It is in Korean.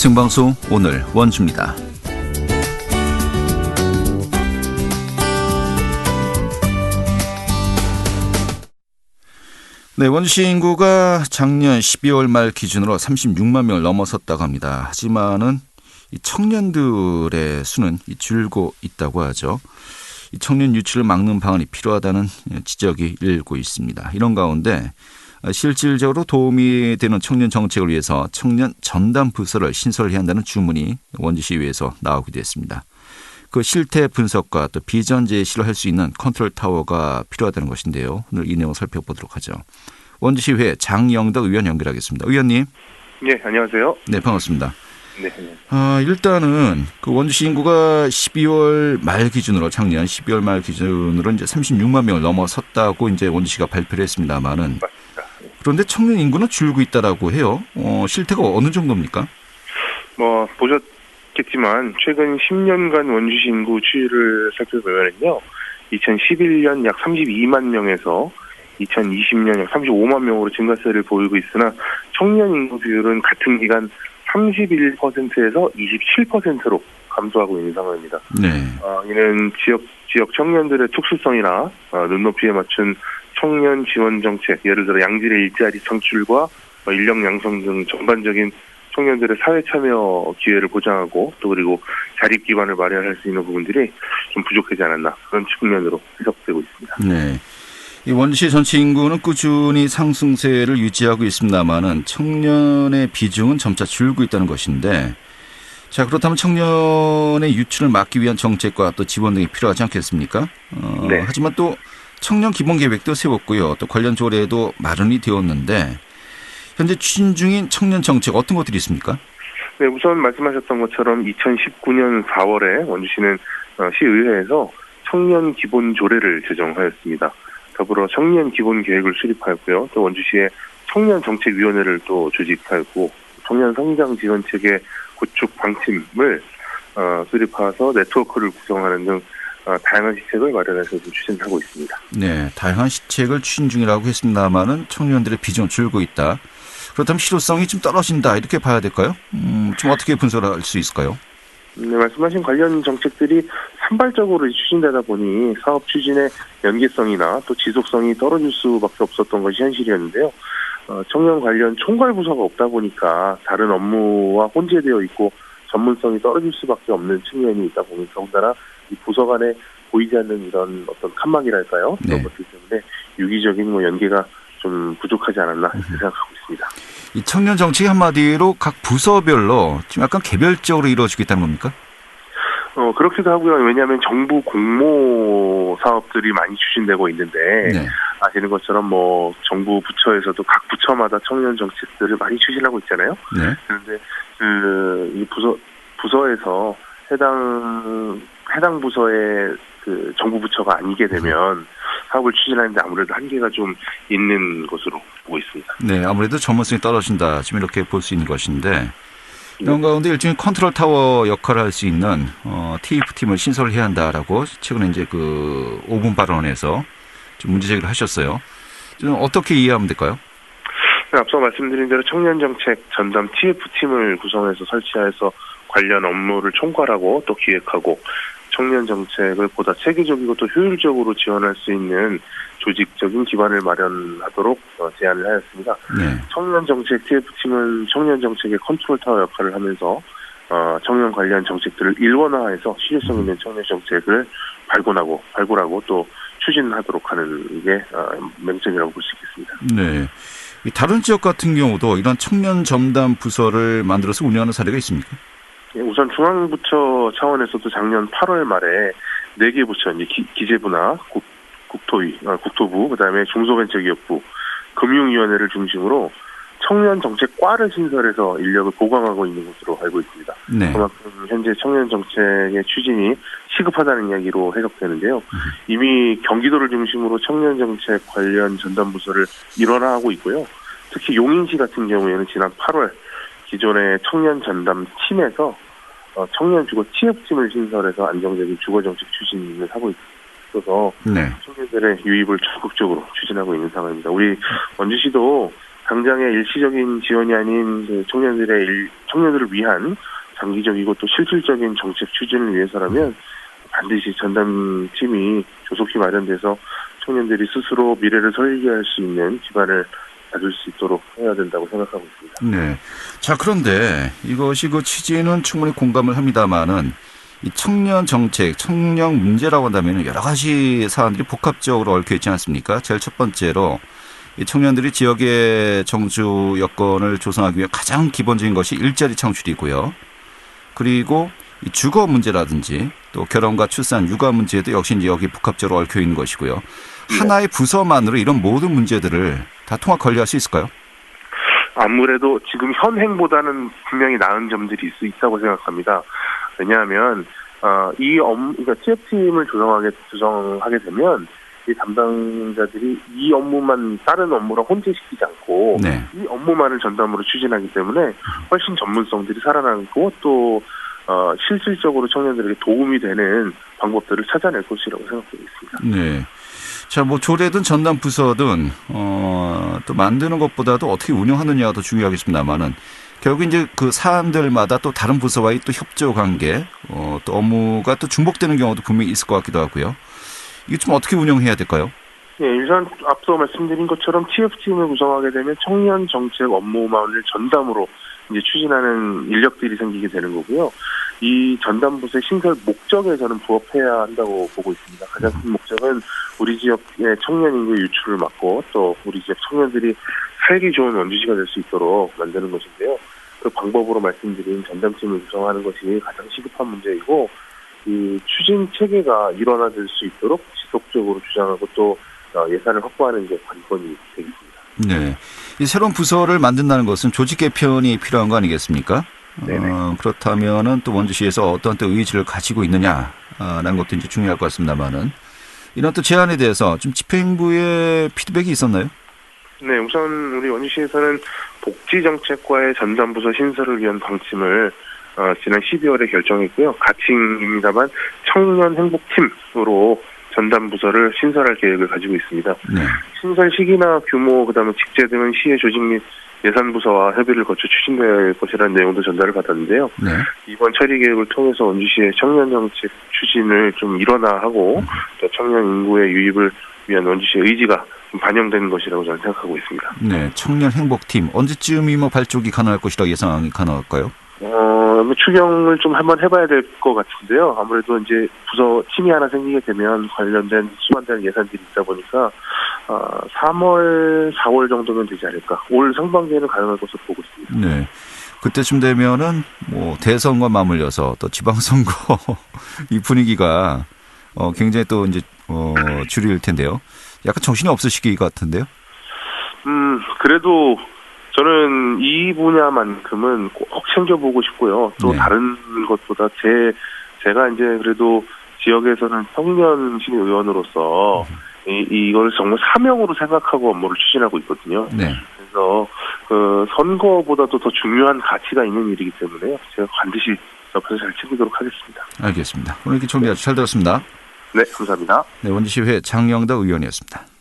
생방송 오늘 원주입니다. 네, 원주시 인구가 작년 12월 말 기준으로 36만 명을 넘어섰다고 합니다. 하지만은 이 청년들의 수는 줄고 있다고 하죠. 이 청년 유출을 막는 방안이 필요하다는 지적이 일고 있습니다. 이런 가운데 실질적으로 도움이 되는 청년 정책을 위해서 청년 전담 부서를 신설해야 한다는 주문이 원주시의회에서 나오기도 했습니다. 그 실태 분석과 또 비전 제시를 할 수 있는 컨트롤 타워가 필요하다는 것인데요. 오늘 이 내용 살펴보도록 하죠. 원주시의회 장영덕 의원 연결하겠습니다. 의원님. 네, 안녕하세요. 네, 반갑습니다. 네. 일단은 그 원주시 인구가 12월 말 기준으로 작년 12월 말 기준으로 이제 36만 명을 넘어섰다고 이제 원주시가 발표를 했습니다만은 맞습니다. 그런데 청년 인구는 줄고 있다라고 해요. 실태가 어느 정도입니까? 보셨겠지만 최근 10년간 원주시 인구 추이를 살펴보면요, 2011년 약 32만 명에서 2020년 약 35만 명으로 증가세를 보이고 있으나 청년 인구 비율은 같은 기간 31%에서 27%로 감소하고 있는 상황입니다. 네. 이는 지역 청년들의 특수성이나 눈높이에 맞춘 청년 지원 정책, 예를 들어 양질의 일자리 창출과 인력 양성 등 전반적인 청년들의 사회 참여 기회를 보장하고 또 그리고 자립 기반을 마련할 수 있는 부분들이 좀 부족하지 않았나, 그런 측면으로 해석되고 있습니다. 네. 이 원주시 전체 인구는 꾸준히 상승세를 유지하고 있습니다만은 청년의 비중은 점차 줄고 있다는 것인데, 자, 그렇다면 청년의 유출을 막기 위한 정책과 또 지원 등이 필요하지 않겠습니까? 네. 하지만 또 청년 기본 계획도 세웠고요. 또 관련 조례도 마련이 되었는데 현재 추진 중인 청년 정책 어떤 것들이 있습니까? 네, 우선 말씀하셨던 것처럼 2019년 4월에 원주시는 시의회에서 청년 기본 조례를 제정하였습니다. 더불어 청년 기본 계획을 수립하였고요. 또 원주시의 청년 정책위원회를 또 조직하였고, 청년 성장 지원 체계 구축 방침을 수립해서 네트워크를 구성하는 등 다양한 시책을 마련해서 추진하고 있습니다. 네, 다양한 시책을 추진 중이라고 했습니다만은 청년들의 비중은 줄고 있다. 그렇다면 실효성이 좀 떨어진다, 이렇게 봐야 될까요? 좀 어떻게 분석을 할 수 있을까요? 네, 말씀하신 관련 정책들이 산발적으로 추진되다 보니 사업 추진의 연계성이나 또 지속성이 떨어질 수밖에 없었던 것이 현실이었는데요. 청년 관련 총괄 부서가 없다 보니까 다른 업무와 혼재되어 있고 전문성이 떨어질 수밖에 없는 측면이 있다 보니까 더군다나 이 부서 간에 보이지 않는 이런 어떤 칸막이랄까요? 네. 그런 것들 때문에 유기적인 연계가 좀 부족하지 않았나 이렇게 생각하고 있습니다. 이 청년 정책이 한마디로 각 부서별로 좀 약간 개별적으로 이루어지고 있다는 겁니까? 그렇기도 하고요. 왜냐하면 정부 공모 사업들이 많이 추진되고 있는데, 네. 아시는 것처럼 정부 부처에서도 각 부처마다 청년 정책들을 많이 추진하고 있잖아요. 네. 그런데 이 부서에서 해당 부서의 그 정부 부처가 아니게 되면 사업을 추진하는데 아무래도 한계가 좀 있는 것으로 보고 있습니다. 네, 아무래도 전문성이 떨어진다, 지금 이렇게 볼 수 있는 것인데, 이런 가운데 일종의 컨트롤 타워 역할을 할 수 있는 TF팀을 신설해야 한다라고 최근에 이제 그 5분 발언에서 좀 문제 제기를 하셨어요. 좀 어떻게 이해하면 될까요? 네, 앞서 말씀드린 대로 청년 정책 전담 TF팀을 구성해서 설치해서 관련 업무를 총괄하고 또 기획하고 청년 정책을 보다 체계적이고 또 효율적으로 지원할 수 있는 조직적인 기반을 마련하도록 제안을 하였습니다. 네. 청년 정책 TF팀은 청년 정책의 컨트롤 타워 역할을 하면서 청년 관련 정책들을 일원화해서 실효성 있는 청년 정책을 발굴하고 또 추진하도록 하는 게 맹점이라고 볼 수 있겠습니다. 네. 다른 지역 같은 경우도 이런 청년 전담 부서를 만들어서 운영하는 사례가 있습니까? 우선 중앙부처 차원에서도 작년 8월 말에 4개 부처, 기재부나 국토부, 그다음에 중소벤처기업부, 금융위원회를 중심으로 청년 정책과를 신설해서 인력을 보강하고 있는 것으로 알고 있습니다. 네. 그만큼 현재 청년 정책의 추진이 시급하다는 이야기로 해석되는데요. 이미 경기도를 중심으로 청년 정책 관련 전담 부서를 일원화하고 있고요. 특히 용인시 같은 경우에는 지난 8월 기존의 청년 전담 팀에서 청년 주거 TF팀을 신설해서 안정적인 주거 정책 추진을 하고 있어서 네. 청년들의 유입을 적극적으로 추진하고 있는 상황입니다. 우리 원주시도 당장의 일시적인 지원이 아닌 그 청년들을 위한 장기적이고 또 실질적인 정책 추진을 위해서라면 반드시 전담팀이 조속히 마련돼서 청년들이 스스로 미래를 설계할 수 있는 기반을 가질 수 있도록 해야 된다고 생각하고 있습니다. 네. 자, 그런데 이것이 그 취지는 충분히 공감을 합니다만은 이 청년 정책, 청년 문제라고 한다면 여러 가지 사안들이 복합적으로 얽혀 있지 않습니까? 제일 첫 번째로 이 청년들이 지역의 정주 여건을 조성하기 위해 가장 기본적인 것이 일자리 창출이고요. 그리고 이 주거 문제라든지 또 결혼과 출산, 육아 문제도 역시 이제 여기 복합적으로 얽혀 있는 것이고요. 하나의 부서만으로 이런 모든 문제들을 다 통합 관리할 수 있을까요? 아무래도 지금 현행보다는 분명히 나은 점들이 있다고 생각합니다. 왜냐하면 그러니까 TF팀을 조정하게 되면 이 담당자들이 이 업무만 다른 업무랑 혼재시키지 않고 네. 이 업무만을 전담으로 추진하기 때문에 훨씬 전문성들이 살아나고 또 실질적으로 청년들에게 도움이 되는 방법들을 찾아낼 것이라고 생각하고 있습니다. 네. 자, 뭐 조례든 전담 부서든 또 만드는 것보다도 어떻게 운영하느냐가 더 중요하겠습니다만은 결국 이제 그 사안들마다 또 다른 부서와의 또 협조 관계, 또 업무가 또 중복되는 경우도 분명히 있을 것 같기도 하고요. 이게 좀 어떻게 운영해야 될까요? 네, 일단 앞서 말씀드린 것처럼 TF팀을 구성하게 되면 청년 정책 업무만을 전담으로 이제 추진하는 인력들이 생기게 되는 거고요. 이 전담부서의 신설 목적에 저는 부합해야 한다고 보고 있습니다. 가장 큰 목적은 우리 지역의 청년 인구 유출을 막고 또 우리 지역 청년들이 살기 좋은 원주시가 될 수 있도록 만드는 것인데요. 그 방법으로 말씀드린 전담팀을 구성하는 것이 가장 시급한 문제이고 이 추진 체계가 일원화될 수 있도록 지속적으로 주장하고 또 예산을 확보하는 게 관건이 되겠습니다. 네. 이 새로운 부서를 만든다는 것은 조직 개편이 필요한 거 아니겠습니까? 그렇다면은 또 원주시에서 어떤 또 의지를 가지고 있느냐라는 것도 이제 중요할 것 같습니다만은 이런 또 제안에 대해서 좀 집행부의 피드백이 있었나요? 네, 우선 우리 원주시에서는 복지정책과의 전담부서 신설을 위한 방침을 지난 12월에 결정했고요. 가칭입니다만 청년 행복팀으로 전담부서를 신설할 계획을 가지고 있습니다. 네. 신설 시기나 규모, 그다음에 직제 등은 시의 조직 및 예산부서와 협의를 거쳐 추진될 것이라는 내용도 전달을 받았는데요. 네. 이번 처리 계획을 통해서 원주시의 청년 정책 추진을 좀 일원화하고 또 청년 인구의 유입을 위한 원주시의 의지가 좀 반영되는 것이라고 저는 생각하고 있습니다. 네, 청년 행복팀 언제쯤이 뭐 발족이 가능할 것이라 예상이 가능할까요? 추경을 좀 한번 해봐야 될 것 같은데요. 아무래도 이제 부서 팀이 하나 생기게 되면 관련된 수반되는 예산들이 있다 보니까 3월, 4월 정도면 되지 않을까. 올 상반기에는 가능할 것으로 보고 있습니다. 네, 그때쯤 되면은 뭐 대선과 맞물려서 또 지방선거 이 분위기가 굉장히 또 이제 줄일 텐데요. 약간 정신이 없을 시기 같은데요. 그래도 저는 이 분야만큼은 꼭 챙겨보고 싶고요. 또 네. 다른 것보다 제가 이제 그래도 지역에서는 청년 시의원으로서 이걸 정말 사명으로 생각하고 업무를 추진하고 있거든요. 네. 그래서 그 선거보다도 더 중요한 가치가 있는 일이기 때문에 제가 반드시 옆에서 잘 챙기도록 하겠습니다. 알겠습니다. 오늘 이렇게 정리 아주 잘 들었습니다. 네, 감사합니다. 네, 원주시회 장영덕 의원이었습니다.